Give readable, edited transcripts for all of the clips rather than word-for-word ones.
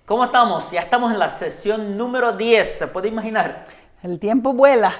¿Cómo estamos? Ya estamos en la sesión número 10, ¿se puede imaginar? El tiempo vuela.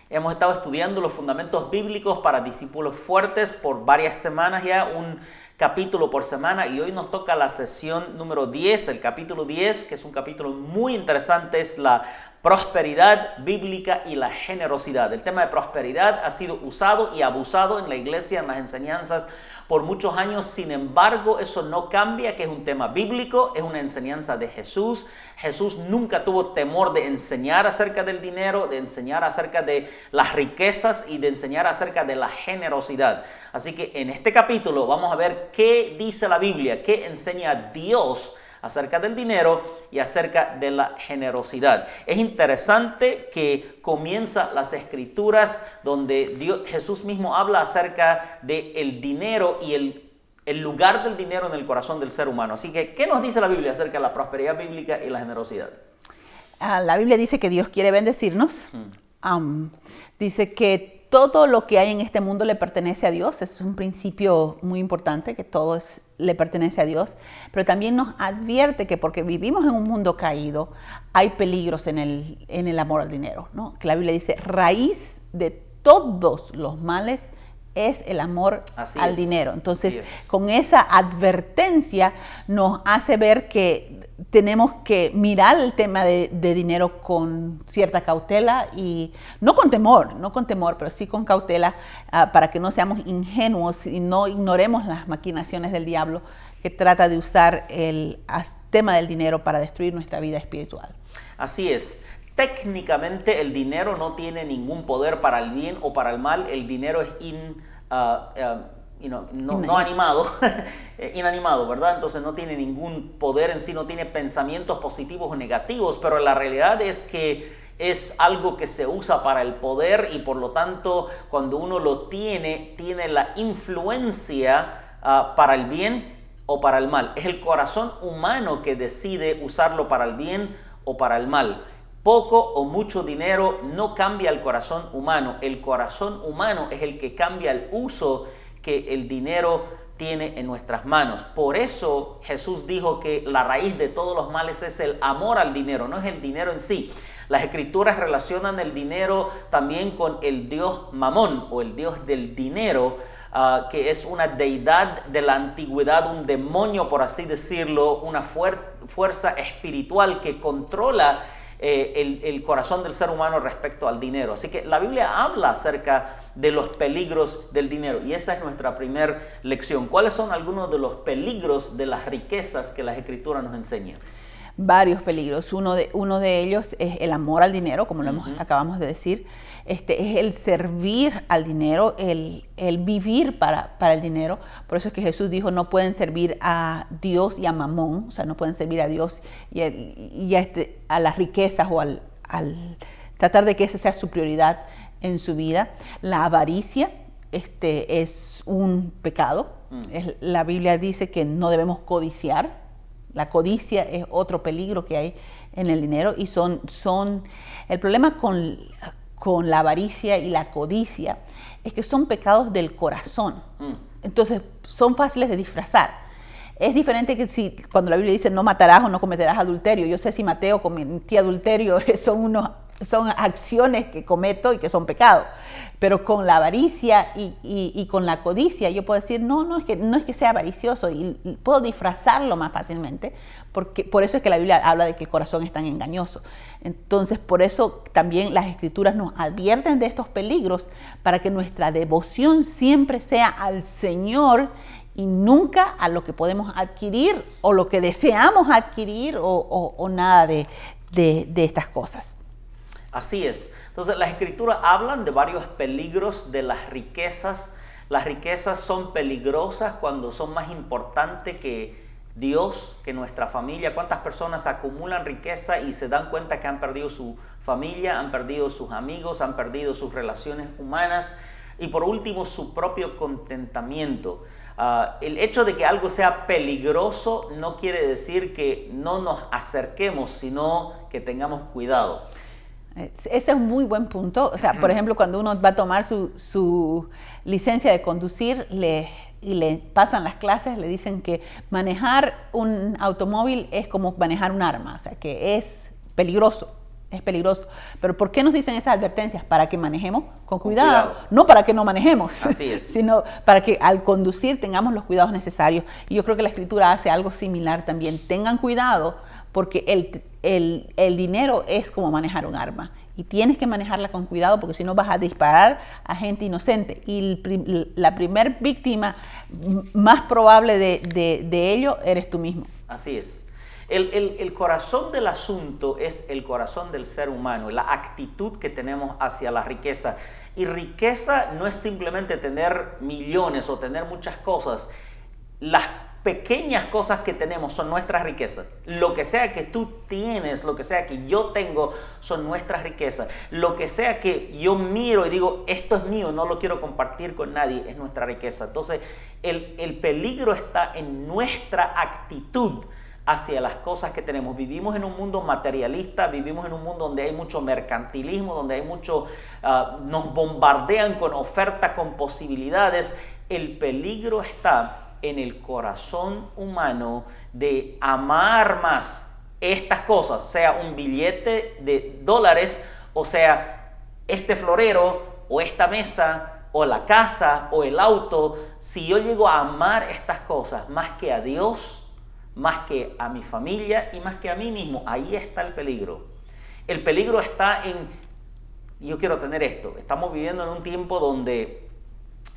Hemos estado estudiando los fundamentos bíblicos para discípulos fuertes por varias semanas ya, un capítulo por semana, y hoy nos toca la sesión número 10, el capítulo 10, que es un capítulo muy interesante, es la prosperidad bíblica y la generosidad. El tema de prosperidad ha sido usado y abusado en la iglesia, en las enseñanzas por muchos años. Sin embargo, eso no cambia, que es un tema bíblico, es una enseñanza de Jesús. Jesús nunca tuvo temor de enseñar acerca del dinero, de enseñar acerca de las riquezas y de enseñar acerca de la generosidad. Así que en este capítulo vamos a ver qué dice la Biblia, qué enseña Dios acerca del dinero y acerca de la generosidad. Es interesante que comienza las escrituras donde Jesús mismo habla acerca del dinero y el lugar del dinero en el corazón del ser humano. Así que, ¿qué nos dice la Biblia acerca de la prosperidad bíblica y la generosidad? La Biblia dice que Dios quiere bendecirnos. Dice que todo lo que hay en este mundo le pertenece a Dios. Es un principio muy importante, que todo le pertenece a Dios. Pero también nos advierte que porque vivimos en un mundo caído, hay peligros en el amor al dinero, ¿no? Que la Biblia dice, raíz de todos los males es el amor al dinero. Entonces, con esa advertencia nos hace ver que tenemos que mirar el tema de dinero con cierta cautela y no con temor, pero sí con cautela, para que no seamos ingenuos y no ignoremos las maquinaciones del diablo, que trata de usar el tema del dinero para destruir nuestra vida espiritual. Así es. Técnicamente el dinero no tiene ningún poder para el bien o para el mal. El dinero es no animado, inanimado, ¿verdad? Entonces no tiene ningún poder en sí, no tiene pensamientos positivos o negativos, pero la realidad es que es algo que se usa para el poder y por lo tanto cuando uno lo tiene la influencia para el bien o para el mal. Es el corazón humano que decide usarlo para el bien o para el mal. Poco o mucho dinero no cambia el corazón humano. El corazón humano es el que cambia el uso que el dinero tiene en nuestras manos. Por eso Jesús dijo que la raíz de todos los males es el amor al dinero, no es el dinero en sí. Las escrituras relacionan el dinero también con el dios Mamón o el dios del dinero, que es una deidad de la antigüedad, un demonio, por así decirlo, una fuerza espiritual que controla el corazón del ser humano respecto al dinero. Así que la Biblia habla acerca de los peligros del dinero y esa es nuestra primera lección. ¿Cuáles son algunos de los peligros de las riquezas que las escrituras nos enseñan? Varios peligros. Uno de ellos es el amor al dinero, como acabamos de decir. Es el servir al dinero, el vivir para el dinero. Por eso es que Jesús dijo, no pueden servir a Dios y a Mamón, o sea, no pueden servir a Dios y a las riquezas o al tratar de que esa sea su prioridad en su vida. La avaricia es un pecado. La Biblia dice que no debemos codiciar. La codicia es otro peligro que hay en el dinero y el problema con la avaricia y la codicia es que son pecados del corazón. Entonces son fáciles de disfrazar. Es diferente que cuando la Biblia dice no matarás o no cometerás adulterio. Yo sé si maté o cometí adulterio, son acciones que cometo y que son pecados. Pero con la avaricia y con la codicia yo puedo decir, no es que sea avaricioso y puedo disfrazarlo más fácilmente, porque por eso es que la Biblia habla de que el corazón es tan engañoso. Entonces, por eso también las escrituras nos advierten de estos peligros para que nuestra devoción siempre sea al Señor y nunca a lo que podemos adquirir o lo que deseamos adquirir o nada de estas cosas. Así es. Entonces las escrituras hablan de varios peligros de las riquezas. Las riquezas son peligrosas cuando son más importantes que Dios, que nuestra familia. ¿Cuántas personas acumulan riqueza y se dan cuenta que han perdido su familia, han perdido sus amigos, han perdido sus relaciones humanas? Y por último, su propio contentamiento. El hecho de que algo sea peligroso no quiere decir que no nos acerquemos, sino que tengamos cuidado. Ese es un muy buen punto. O sea, por ejemplo, cuando uno va a tomar su licencia de conducir, y le pasan las clases, le dicen que manejar un automóvil es como manejar un arma, o sea, que es peligroso. Es peligroso. Pero ¿por qué nos dicen esas advertencias? Para que manejemos con cuidado. No para que no manejemos. Así es. Sino para que al conducir tengamos los cuidados necesarios. Y yo creo que la Escritura hace algo similar también. Tengan cuidado porque el dinero es como manejar un arma. Y tienes que manejarla con cuidado porque si no vas a disparar a gente inocente. Y la primer víctima más probable de ello eres tú mismo. Así es. El corazón del asunto es el corazón del ser humano, la actitud que tenemos hacia la riqueza. Y riqueza no es simplemente tener millones o tener muchas cosas. Las pequeñas cosas que tenemos son nuestras riquezas. Lo que sea que tú tienes, lo que sea que yo tengo, son nuestras riquezas. Lo que sea que yo miro y digo, esto es mío, no lo quiero compartir con nadie, es nuestra riqueza. Entonces, el peligro está en nuestra actitud hacia las cosas que tenemos. Vivimos en un mundo materialista, vivimos en un mundo donde hay mucho mercantilismo, donde hay mucho, nos bombardean con oferta, con posibilidades. El peligro está en el corazón humano de amar más estas cosas, sea un billete de dólares, o sea este florero, o esta mesa, o la casa, o el auto. Si yo llego a amar estas cosas más que a Dios, más que a mi familia y más que a mí mismo, ahí está el peligro. El peligro está en, yo quiero tener esto. Estamos viviendo en un tiempo donde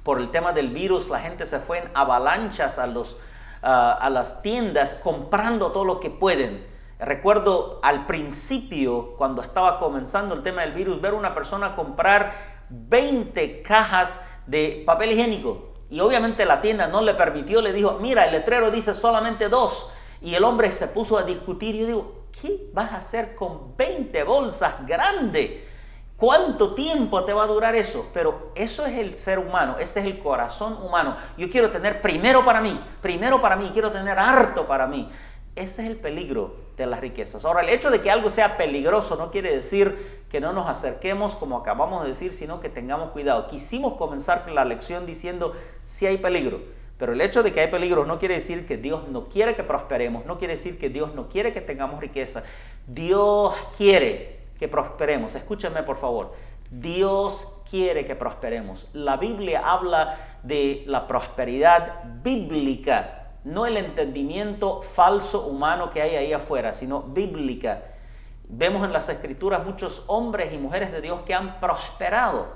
por el tema del virus la gente se fue en avalanchas a las tiendas comprando todo lo que pueden. Recuerdo al principio, cuando estaba comenzando el tema del virus, ver una persona comprar 20 cajas de papel higiénico. Y obviamente la tienda no le permitió, le dijo, mira, el letrero dice solamente 2. Y el hombre se puso a discutir y yo digo, ¿qué vas a hacer con 20 bolsas grandes? ¿Cuánto tiempo te va a durar eso? Pero eso es el ser humano, ese es el corazón humano. Yo quiero tener primero para mí, quiero tener harto para mí. Ese es el peligro de las riquezas. Ahora, el hecho de que algo sea peligroso no quiere decir que no nos acerquemos, como acabamos de decir, sino que tengamos cuidado. Quisimos comenzar con la lección diciendo sí hay peligro, pero el hecho de que hay peligro no quiere decir que Dios no quiere que prosperemos, no quiere decir que Dios no quiere que tengamos riqueza. Dios quiere que prosperemos. Escúchenme, por favor. Dios quiere que prosperemos. La Biblia habla de la prosperidad bíblica. No el entendimiento falso humano que hay ahí afuera, sino bíblica. Vemos en las Escrituras muchos hombres y mujeres de Dios que han prosperado.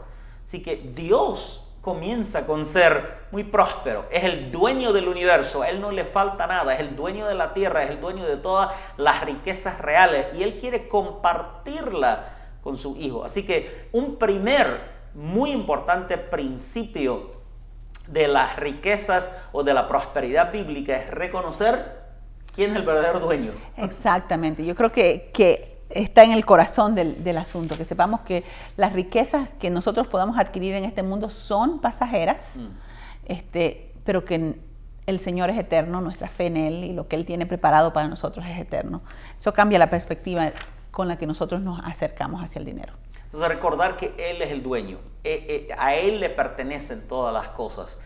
Así que Dios comienza con ser muy próspero. Es el dueño del universo, a Él no le falta nada. Es el dueño de la tierra, es el dueño de todas las riquezas reales. Y Él quiere compartirla con su Hijo. Así que un primer muy importante principio de las riquezas o de la prosperidad bíblica es reconocer quién es el verdadero dueño. Exactamente, yo creo que está en el corazón del asunto, que sepamos que las riquezas que nosotros podamos adquirir en este mundo son pasajeras, pero que el Señor es eterno, nuestra fe en Él y lo que Él tiene preparado para nosotros es eterno. Eso cambia la perspectiva con la que nosotros nos acercamos hacia el dinero. Entonces recordar que Él es el dueño, a Él le pertenecen todas las cosas.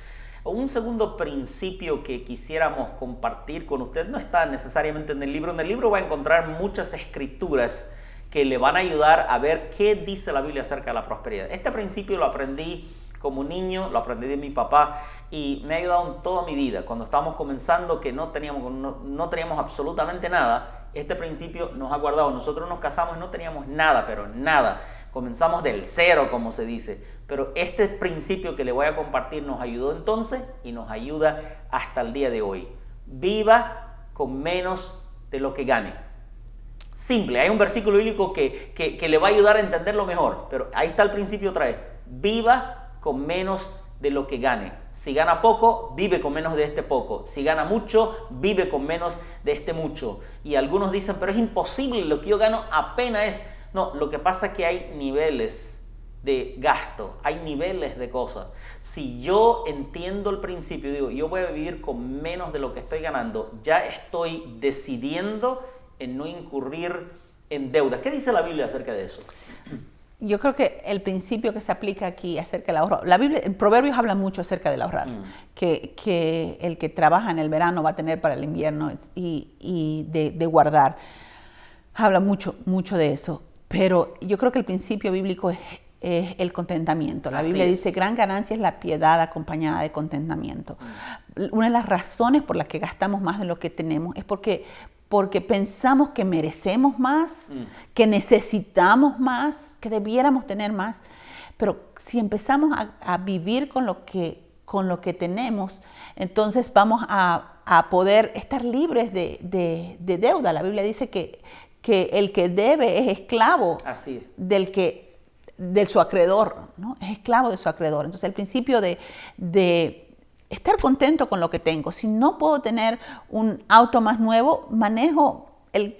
Un segundo principio que quisiéramos compartir con usted no está necesariamente en el libro. En el libro va a encontrar muchas escrituras que le van a ayudar a ver qué dice la Biblia acerca de la prosperidad. Este principio lo aprendí como niño, lo aprendí de mi papá y me ha ayudado en toda mi vida. Cuando estábamos comenzando que no teníamos absolutamente nada, este principio nos ha guardado. Nosotros nos casamos y no teníamos nada, pero nada. Comenzamos del cero, como se dice. Pero este principio que le voy a compartir nos ayudó entonces y nos ayuda hasta el día de hoy. Viva con menos de lo que gane. Simple, hay un versículo bíblico que le va a ayudar a entenderlo mejor. Pero ahí está el principio otra vez. Viva con menos de lo que gane. Si gana poco, vive con menos de este poco. Si gana mucho, vive con menos de este mucho. Y algunos dicen, pero es imposible, lo que yo gano apenas es... No, lo que pasa es que hay niveles de gasto, hay niveles de cosas. Si yo entiendo el principio, digo, yo voy a vivir con menos de lo que estoy ganando, ya estoy decidiendo en no incurrir en deudas. ¿Qué dice la Biblia acerca de eso? Yo creo que el principio que se aplica aquí acerca del ahorro, la Biblia, en Proverbios habla mucho acerca del ahorrar, que el que trabaja en el verano va a tener para el invierno y de guardar. Habla mucho de eso, pero yo creo que el principio bíblico es el contentamiento. La Biblia dice, gran ganancia es la piedad acompañada de contentamiento. Una de las razones por las que gastamos más de lo que tenemos es porque pensamos que merecemos más, que necesitamos más, que debiéramos tener más. Pero si empezamos a vivir con lo que tenemos, entonces vamos a poder estar libres de deuda. La Biblia dice que el que debe es esclavo de su acreedor, ¿no? Es esclavo de su acreedor. Entonces el principio de estar contento con lo que tengo. Si no puedo tener un auto más nuevo, manejo el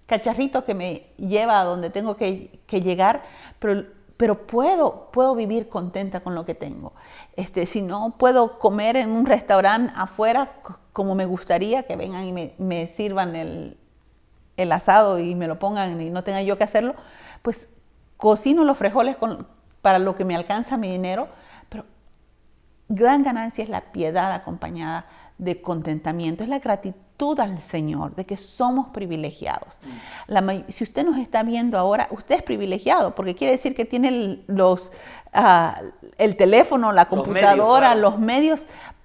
cacharrito que me lleva a donde tengo que llegar, pero puedo vivir contenta con lo que tengo. Si no puedo comer en un restaurante afuera como me gustaría, que vengan y me sirvan el asado y me lo pongan y no tenga yo que hacerlo, pues cocino los frijoles para lo que me alcanza mi dinero, pero gran ganancia es la piedad acompañada de contentamiento, es la gratitud al Señor, de que somos privilegiados. Si usted nos está viendo ahora, usted es privilegiado, porque quiere decir que tiene el teléfono, la computadora, los medios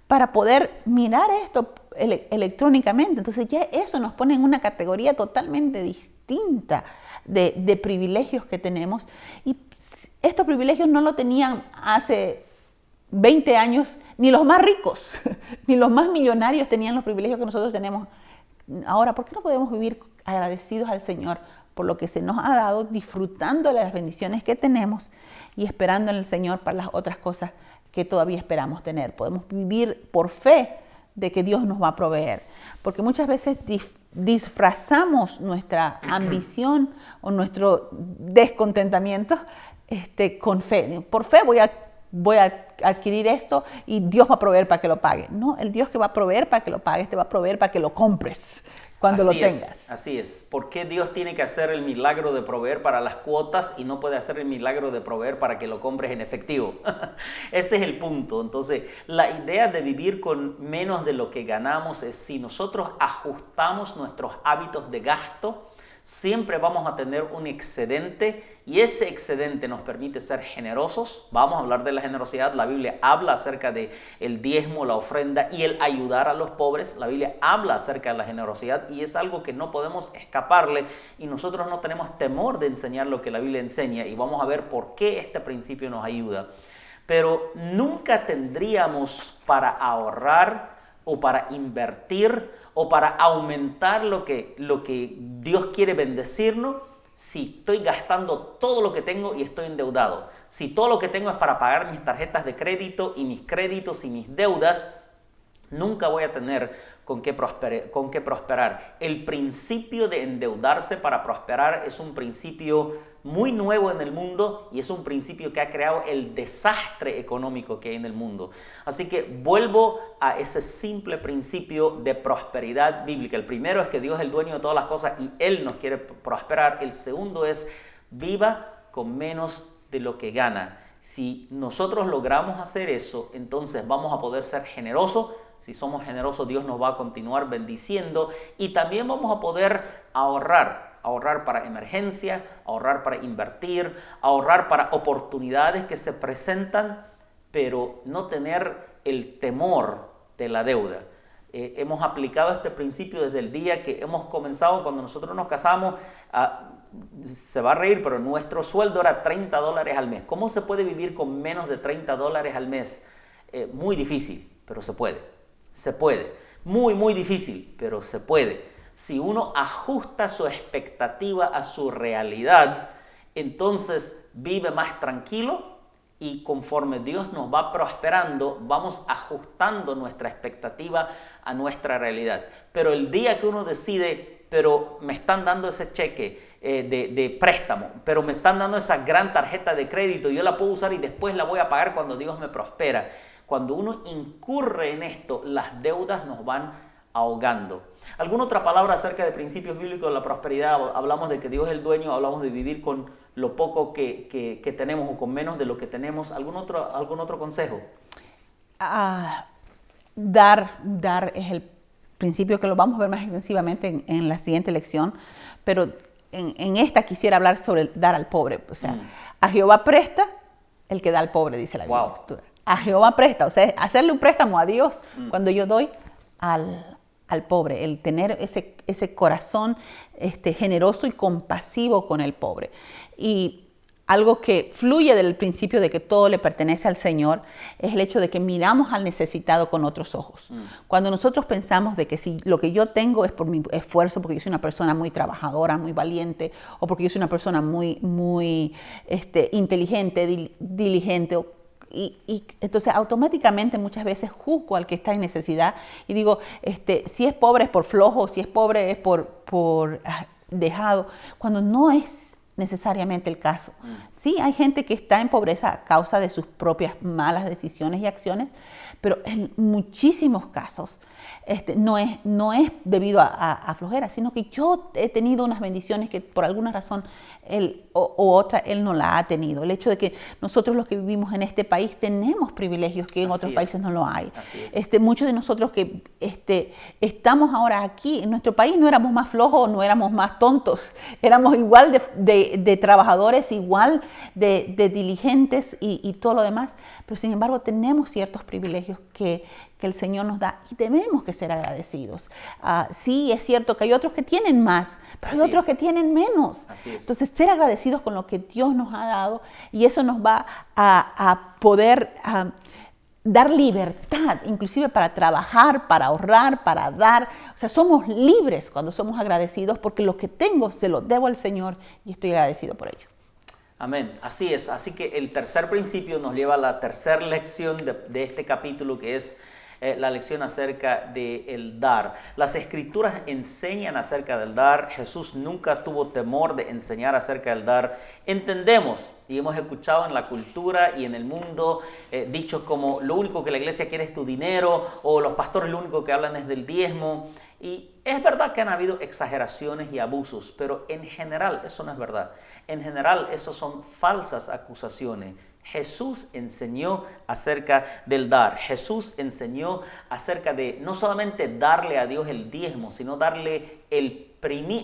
para poder mirar esto electrónicamente. Entonces ya eso nos pone en una categoría totalmente distinta de privilegios que tenemos. Y estos privilegios no lo tenían hace 20 años, ni los más ricos, ni los más millonarios tenían los privilegios que nosotros tenemos ahora. ¿Por qué no podemos vivir agradecidos al Señor por lo que se nos ha dado, disfrutando de las bendiciones que tenemos y esperando en el Señor para las otras cosas que todavía esperamos tener? Podemos vivir por fe de que Dios nos va a proveer, porque muchas veces disfrazamos nuestra ambición o nuestro descontentamiento con fe. Por fe voy a adquirir esto y Dios va a proveer para que lo pague. No, el Dios que va a proveer para que lo pagues te va a proveer para que lo compres cuando lo tengas. Así es. ¿Por qué Dios tiene que hacer el milagro de proveer para las cuotas y no puede hacer el milagro de proveer para que lo compres en efectivo? Ese es el punto. Entonces, la idea de vivir con menos de lo que ganamos es, si nosotros ajustamos nuestros hábitos de gasto, siempre vamos a tener un excedente y ese excedente nos permite ser generosos. Vamos a hablar de la generosidad. La Biblia habla acerca de el diezmo, la ofrenda y el ayudar a los pobres. La Biblia habla acerca de la generosidad y es algo que no podemos escaparle, y nosotros no tenemos temor de enseñar lo que la Biblia enseña, y vamos a ver por qué este principio nos ayuda. Pero nunca tendríamos para ahorrar o para invertir o para aumentar lo que Dios quiere bendecirnos si estoy gastando todo lo que tengo y estoy endeudado. Si todo lo que tengo es para pagar mis tarjetas de crédito y mis créditos y mis deudas, nunca voy a tener con qué prosperar. El principio de endeudarse para prosperar es un principio muy nuevo en el mundo y es un principio que ha creado el desastre económico que hay en el mundo. Así que vuelvo a ese simple principio de prosperidad bíblica. El primero es que Dios es el dueño de todas las cosas y Él nos quiere prosperar. El segundo es viva con menos de lo que gana. Si nosotros logramos hacer eso, entonces vamos a poder ser generosos. Si somos generosos, Dios nos va a continuar bendiciendo y también vamos a poder ahorrar para emergencia, ahorrar para invertir, ahorrar para oportunidades que se presentan, pero no tener el temor de la deuda. Hemos aplicado este principio desde el día que hemos comenzado. Cuando nosotros nos casamos, se va a reír, pero nuestro sueldo era $30 al mes. ¿Cómo se puede vivir con menos de $30 al mes? Muy difícil, pero se puede. Se puede. Muy, muy difícil, pero se puede. Si uno ajusta su expectativa a su realidad, entonces vive más tranquilo y conforme Dios nos va prosperando, vamos ajustando nuestra expectativa a nuestra realidad. Pero el día que uno decide, pero me están dando ese cheque de préstamo, pero me están dando esa gran tarjeta de crédito, yo la puedo usar y después la voy a pagar cuando Dios me prospera. Cuando uno incurre en esto, las deudas nos van ahogando. ¿Alguna otra palabra acerca de principios bíblicos de la prosperidad? Hablamos de que Dios es el dueño, hablamos de vivir con lo poco que tenemos o con menos de lo que tenemos. ¿Algún otro consejo? Dar es el principio que lo vamos a ver más extensivamente en la siguiente lección, pero en esta quisiera hablar sobre el dar al pobre. O sea, a Jehová presta el que da al pobre, dice la Biblia. Wow. A Jehová presta, o sea, hacerle un préstamo a Dios cuando yo doy al pobre, el tener ese corazón generoso y compasivo con el pobre. Y algo que fluye del principio de que todo le pertenece al Señor es el hecho de que miramos al necesitado con otros ojos. Cuando nosotros pensamos de que si lo que yo tengo es por mi esfuerzo, porque yo soy una persona muy trabajadora, muy valiente, o porque yo soy una persona muy inteligente, diligente, y entonces automáticamente muchas veces juzgo al que está en necesidad y digo, si es pobre es por flojo, si es pobre es por dejado, cuando no es necesariamente el caso. Sí, hay gente que está en pobreza a causa de sus propias malas decisiones y acciones, pero en muchísimos casos no es debido a flojera, sino que yo he tenido unas bendiciones que por alguna razón él o otra él no la ha tenido. El hecho de que nosotros los que vivimos en este país tenemos privilegios que en otros países no lo hay. Así es. Muchos de nosotros que estamos ahora aquí en nuestro país no éramos más flojos, no éramos más tontos, éramos igual de trabajadores, igual de diligentes y todo lo demás, pero sin embargo tenemos ciertos privilegios que el Señor nos da y debemos que ser agradecidos. Sí, es cierto que hay otros que tienen más, pero hay otros que tienen menos. Así es. Entonces, ser agradecidos con lo que Dios nos ha dado, y eso nos va a poder dar libertad, inclusive para trabajar, para ahorrar, para dar. O sea, somos libres cuando somos agradecidos porque lo que tengo se lo debo al Señor y estoy agradecido por ello. Amén, así es. Así que el tercer principio nos lleva a la tercera lección de este capítulo, que es la lección acerca del dar. Las escrituras enseñan acerca del dar. Jesús nunca tuvo temor de enseñar acerca del dar. Entendemos y hemos escuchado en la cultura y en el mundo dichos como lo único que la iglesia quiere es tu dinero, o los pastores lo único que hablan es del diezmo. Y es verdad que han habido exageraciones y abusos, pero en general eso no es verdad. En general eso son falsas acusaciones. Jesús enseñó acerca del dar. Jesús enseñó acerca de no solamente darle a Dios el diezmo, sino darle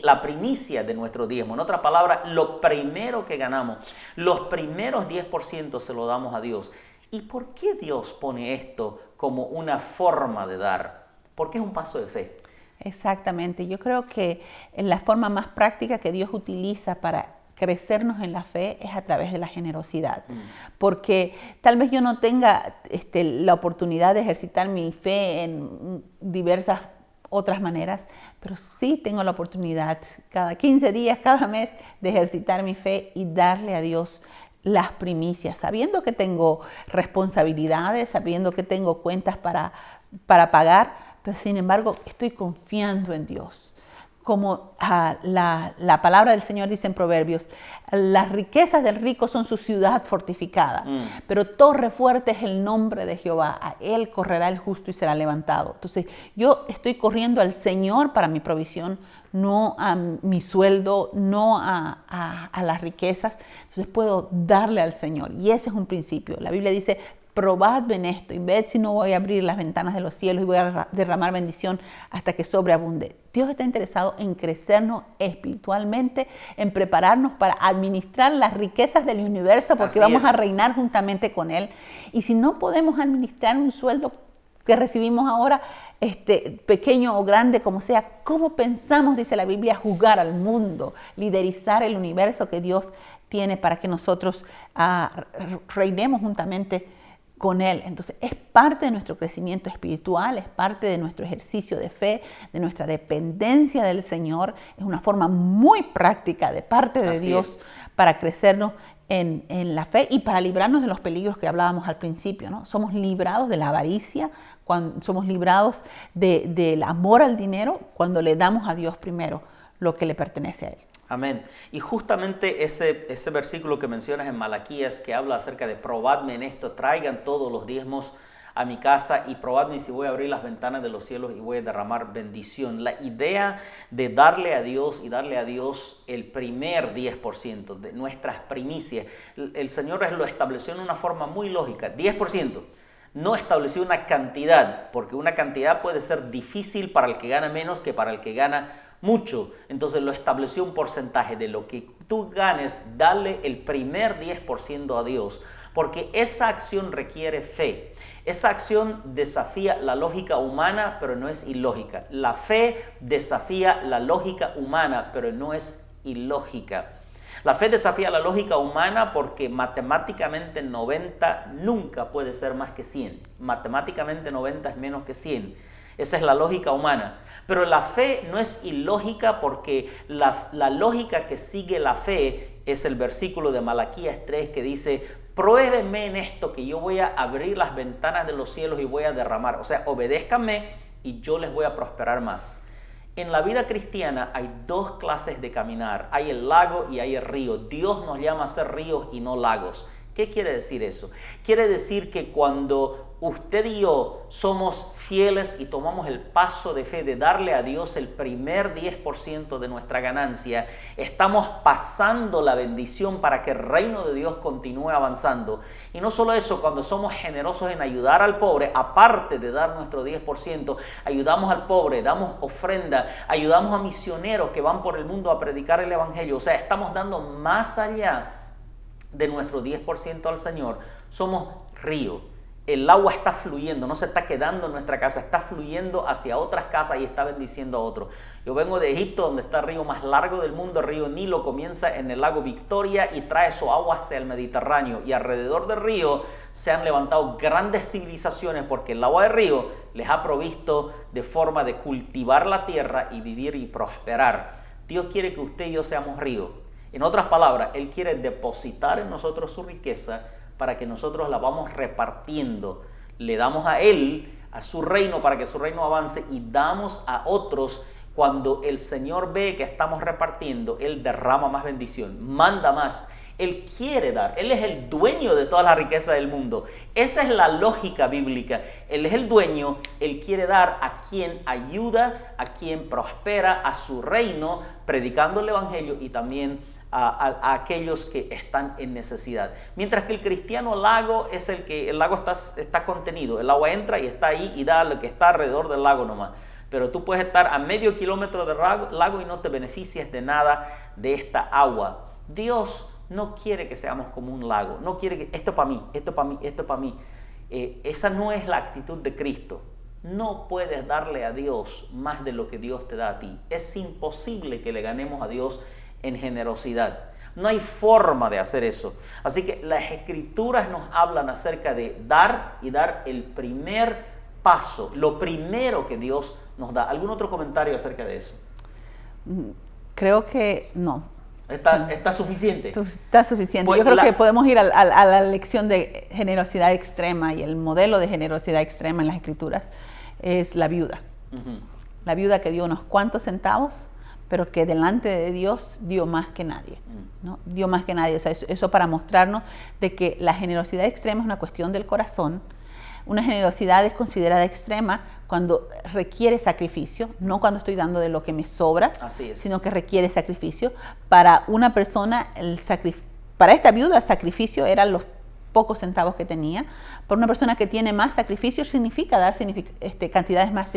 la primicia de nuestro diezmo. En otra palabra, lo primero que ganamos, los primeros 10% se lo damos a Dios. ¿Y por qué Dios pone esto como una forma de dar? Porque es un paso de fe. Exactamente. Yo creo que la forma más práctica que Dios utiliza para crecernos en la fe es a través de la generosidad. Porque tal vez yo no tenga la oportunidad de ejercitar mi fe en diversas otras maneras, pero sí tengo la oportunidad cada 15 días, cada mes, de ejercitar mi fe y darle a Dios las primicias, sabiendo que tengo responsabilidades, sabiendo que tengo cuentas para pagar, pero sin embargo estoy confiando en Dios. Como la palabra del Señor dice en Proverbios, las riquezas del rico son su ciudad fortificada, pero torre fuerte es el nombre de Jehová. A él correrá el justo y será levantado. Entonces yo estoy corriendo al Señor para mi provisión, no a mi sueldo, no a las riquezas. Entonces puedo darle al Señor, y ese es un principio. La Biblia dice: probadme en esto y ved si no voy a abrir las ventanas de los cielos y voy a derramar bendición hasta que sobreabunde. Dios está interesado en crecernos espiritualmente, en prepararnos para administrar las riquezas del universo, porque vamos a reinar juntamente con Él. Y si no podemos administrar un sueldo que recibimos ahora, pequeño o grande como sea, ¿cómo pensamos, dice la Biblia, jugar al mundo, liderizar el universo que Dios tiene para que nosotros reinemos juntamente con Él? Entonces es parte de nuestro crecimiento espiritual, es parte de nuestro ejercicio de fe, de nuestra dependencia del Señor. Es una forma muy práctica de parte de Dios para crecernos en la fe y para librarnos de los peligros que hablábamos al principio, ¿no? Somos librados de la avaricia, somos librados del amor al dinero cuando le damos a Dios primero lo que le pertenece a Él. Amén. Y justamente ese versículo que mencionas en Malaquías, que habla acerca de probadme en esto, traigan todos los diezmos a mi casa y probadme si voy a abrir las ventanas de los cielos y voy a derramar bendición. La idea de darle a Dios y darle a Dios el primer 10% de nuestras primicias, el Señor lo estableció en una forma muy lógica, 10%. No estableció una cantidad, porque una cantidad puede ser difícil para el que gana menos que para el que gana mucho. Entonces lo estableció un porcentaje de lo que tú ganes, dale el primer 10% a Dios, porque esa acción requiere fe. Esa acción desafía la lógica humana, pero no es ilógica. La fe desafía la lógica humana, pero no es ilógica. La fe desafía la lógica humana porque matemáticamente 90 nunca puede ser más que 100. Matemáticamente 90 es menos que 100. Esa es la lógica humana. Pero la fe no es ilógica porque la lógica que sigue la fe es el versículo de Malaquías 3 que dice: pruébenme en esto que yo voy a abrir las ventanas de los cielos y voy a derramar. O sea, obedézcanme y yo les voy a prosperar más. En la vida cristiana hay dos clases de caminar. Hay el lago y hay el río. Dios nos llama a ser ríos y no lagos. ¿Qué quiere decir eso? Quiere decir que cuando usted y yo somos fieles y tomamos el paso de fe de darle a Dios el primer 10% de nuestra ganancia, estamos pasando la bendición para que el reino de Dios continúe avanzando. Y no solo eso, cuando somos generosos en ayudar al pobre, aparte de dar nuestro 10%, ayudamos al pobre, damos ofrenda, ayudamos a misioneros que van por el mundo a predicar el evangelio. O sea, estamos dando más allá de nuestro 10% al Señor. Somos río. El agua está fluyendo, no se está quedando en nuestra casa, está fluyendo hacia otras casas y está bendiciendo a otros. Yo vengo de Egipto, donde está el río más largo del mundo, el río Nilo, comienza en el lago Victoria y trae su agua hacia el Mediterráneo. Y alrededor del río se han levantado grandes civilizaciones porque el agua del río les ha provisto de forma de cultivar la tierra y vivir y prosperar. Dios quiere que usted y yo seamos ríos. En otras palabras, Él quiere depositar en nosotros su riqueza para que nosotros la vamos repartiendo. Le damos a Él, a su reino, para que su reino avance, y damos a otros. Cuando el Señor ve que estamos repartiendo, Él derrama más bendición, manda más. Él quiere dar. Él es el dueño de toda la riqueza del mundo. Esa es la lógica bíblica. Él es el dueño. Él quiere dar a quien ayuda, a quien prospera, a su reino, predicando el evangelio y también a aquellos que están en necesidad. Mientras que el cristiano lago es el lago está contenido. El agua entra y está ahí y da lo que está alrededor del lago nomás. Pero tú puedes estar a medio kilómetro del lago y no te beneficias de nada de esta agua. Dios no quiere que seamos como un lago. No quiere que esto para mí, esto para mí, esto para mí. Esa no es la actitud de Cristo. No puedes darle a Dios más de lo que Dios te da a ti. Es imposible que le ganemos a Dios en generosidad. No hay forma de hacer eso. Así que las Escrituras nos hablan acerca de dar y dar el primer paso, lo primero que Dios nos da. ¿Algún otro comentario acerca de eso? Creo que no. ¿Está suficiente? Está suficiente. Pues yo creo que podemos ir a la lección de generosidad extrema, y el modelo de generosidad extrema en las Escrituras es la viuda. Uh-huh. La viuda que dio unos cuantos centavos, pero que delante de Dios dio más que nadie, ¿no? Dio más que nadie. O sea, eso para mostrarnos de que la generosidad extrema es una cuestión del corazón. Una generosidad es considerada extrema cuando requiere sacrificio, no cuando estoy dando de lo que me sobra, sino que requiere sacrificio. Para una persona, para esta viuda, el sacrificio eran los pocos centavos que tenía. Para una persona que tiene más sacrificio, significa dar cantidades más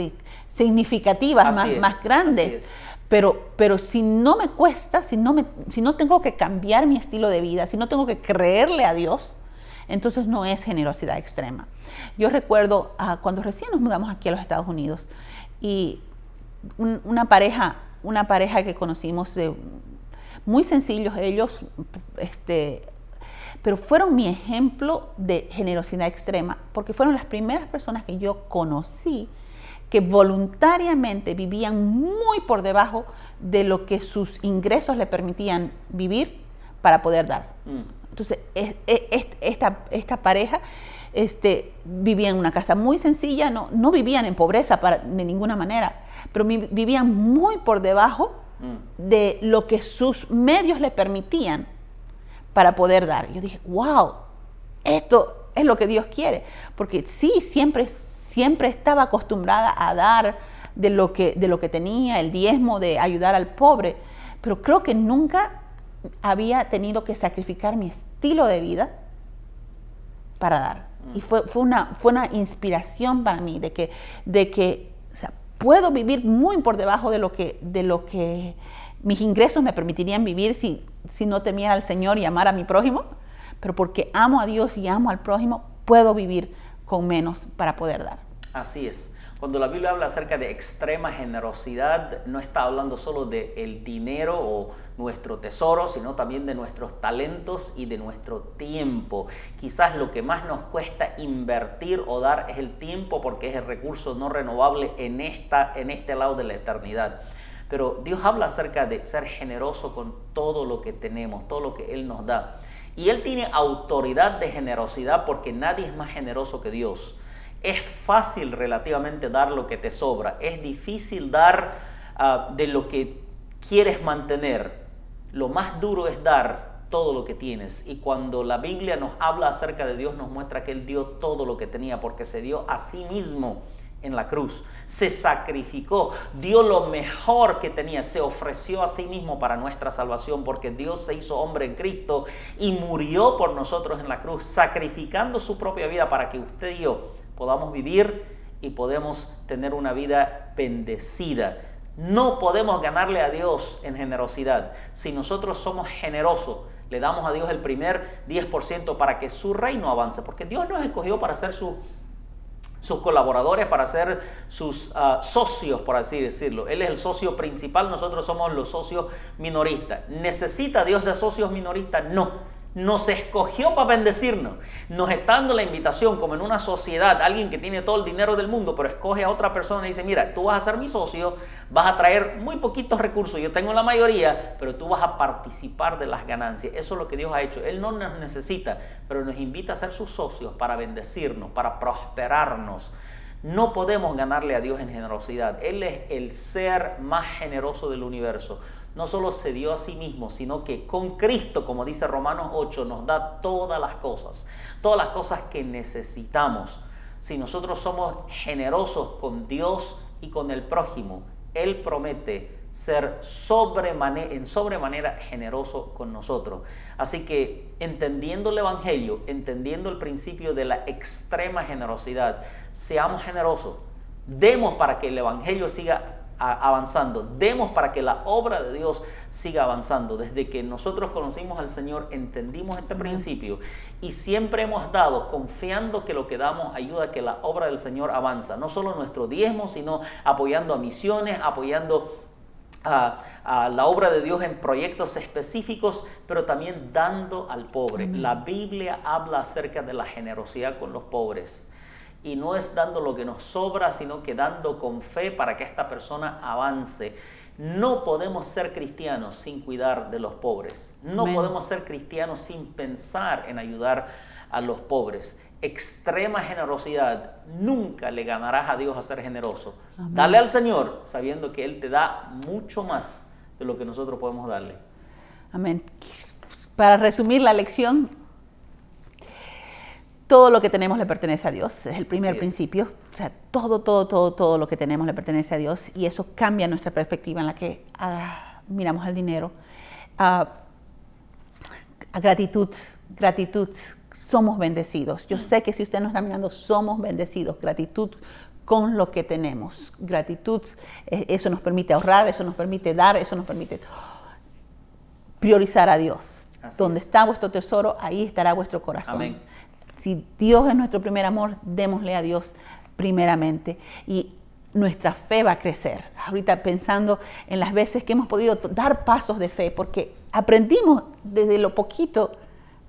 significativas, más grandes. Pero si no me cuesta, si no tengo que cambiar mi estilo de vida, si no tengo que creerle a Dios, entonces no es generosidad extrema. Yo recuerdo cuando recién nos mudamos aquí a los Estados Unidos, y una pareja que conocimos, muy sencillos ellos, pero fueron mi ejemplo de generosidad extrema, porque fueron las primeras personas que yo conocí que voluntariamente vivían muy por debajo de lo que sus ingresos le permitían vivir para poder dar. Entonces, esta pareja vivía en una casa muy sencilla, no vivían en pobreza de ninguna manera, pero vivían muy por debajo de lo que sus medios le permitían para poder dar. Yo dije, wow, esto es lo que Dios quiere. Porque sí, siempre estaba acostumbrada a dar de lo que tenía, el diezmo, de ayudar al pobre, pero creo que nunca había tenido que sacrificar mi estilo de vida para dar. Y fue una inspiración para mí de que o sea, puedo vivir muy por debajo de lo que mis ingresos me permitirían vivir si no temiera al Señor y amara a mi prójimo, pero porque amo a Dios y amo al prójimo, puedo vivir con menos para poder dar. Así es. Cuando la Biblia habla acerca de extrema generosidad, no está hablando solo del dinero o nuestro tesoro, sino también de nuestros talentos y de nuestro tiempo. Quizás lo que más nos cuesta invertir o dar es el tiempo, porque es el recurso no renovable en este lado de la eternidad. Pero Dios habla acerca de ser generoso con todo lo que tenemos, todo lo que Él nos da. Y Él tiene autoridad de generosidad porque nadie es más generoso que Dios. Es fácil relativamente dar lo que te sobra. Es difícil dar de lo que quieres mantener. Lo más duro es dar todo lo que tienes. Y cuando la Biblia nos habla acerca de Dios, nos muestra que Él dio todo lo que tenía porque se dio a sí mismo en la cruz. Se sacrificó, dio lo mejor que tenía, se ofreció a sí mismo para nuestra salvación, porque Dios se hizo hombre en Cristo y murió por nosotros en la cruz, sacrificando su propia vida para que usted y yo podamos vivir y podemos tener una vida bendecida. No podemos ganarle a Dios en generosidad. Si nosotros somos generosos, le damos a Dios el primer 10% para que su reino avance, porque Dios nos escogió para ser sus colaboradores, para ser sus socios, por así decirlo. Él es el socio principal, nosotros somos los socios minoristas. ¿Necesita Dios de socios minoristas? No. Nos escogió para bendecirnos. Nos está dando la invitación, como en una sociedad, alguien que tiene todo el dinero del mundo, pero escoge a otra persona y dice, mira, tú vas a ser mi socio, vas a traer muy poquitos recursos, yo tengo la mayoría, pero tú vas a participar de las ganancias. Eso es lo que Dios ha hecho. Él no nos necesita, pero nos invita a ser sus socios para bendecirnos, para prosperarnos. No podemos ganarle a Dios en generosidad. Él es el ser más generoso del universo. No solo se dio a sí mismo, sino que con Cristo, como dice Romanos 8, nos da todas las cosas que necesitamos. Si nosotros somos generosos con Dios y con el prójimo, Él promete ser en sobremanera generoso con nosotros. Así que entendiendo el Evangelio, entendiendo el principio de la extrema generosidad, seamos generosos, demos para que el Evangelio siga avanzando, demos para que la obra de Dios siga avanzando. Desde que nosotros conocimos al Señor, entendimos este principio y siempre hemos dado confiando que lo que damos ayuda a que la obra del Señor avanza. No solo nuestro diezmo, sino apoyando a misiones, apoyando a la obra de Dios en proyectos específicos, pero también dando al pobre. Amén. La Biblia habla acerca de la generosidad con los pobres. Y no es dando lo que nos sobra, sino que dando con fe para que esta persona avance. No podemos ser cristianos sin cuidar de los pobres. No Amén. Podemos ser cristianos sin pensar en ayudar a los pobres. Extrema generosidad. Nunca le ganarás a Dios a ser generoso. Amén. Dale al Señor sabiendo que Él te da mucho más de lo que nosotros podemos darle. Amén. Para resumir la lección, todo lo que tenemos le pertenece a Dios, es el primer principio. O sea, todo lo que tenemos le pertenece a Dios y eso cambia nuestra perspectiva en la que miramos al dinero. Gratitud, somos bendecidos. Yo sé que si usted nos está mirando, somos bendecidos. Gratitud con lo que tenemos. Gratitud, eso nos permite ahorrar, eso nos permite dar, eso nos permite priorizar a Dios. Así Donde está vuestro tesoro, ahí estará vuestro corazón. Amén. Si Dios es nuestro primer amor, démosle a Dios primeramente y nuestra fe va a crecer. Ahorita pensando en las veces que hemos podido dar pasos de fe, porque aprendimos desde lo poquito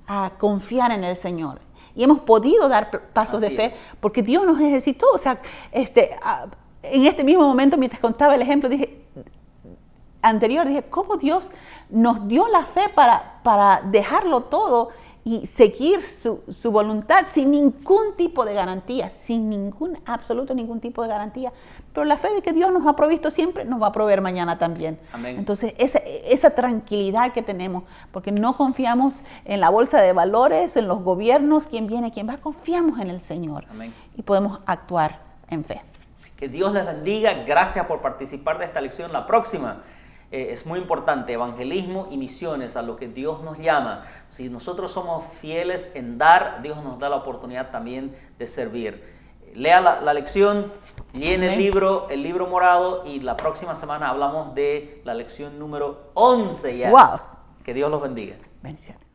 a confiar en el Señor y hemos podido dar pasos de fe porque Dios nos ejercitó. O sea, en este mismo momento, mientras contaba el ejemplo anterior, dije, ¿cómo Dios nos dio la fe para dejarlo todo y seguir su voluntad sin ningún tipo de garantía, absoluto ningún tipo de garantía. Pero la fe de que Dios nos ha provisto siempre, nos va a proveer mañana también. Amén. Entonces, esa tranquilidad que tenemos, porque no confiamos en la bolsa de valores, en los gobiernos, quién viene, quién va, confiamos en el Señor. Amén. Y podemos actuar en fe. Que Dios les bendiga. Gracias por participar de esta lección. La próxima es muy importante, evangelismo y misiones, a lo que Dios nos llama. Si nosotros somos fieles en dar, Dios nos da la oportunidad también de servir. Lea la lección, llene el libro morado, y la próxima semana hablamos de la lección número 11 ya. ¡Wow! Que Dios los bendiga. Bendiciones.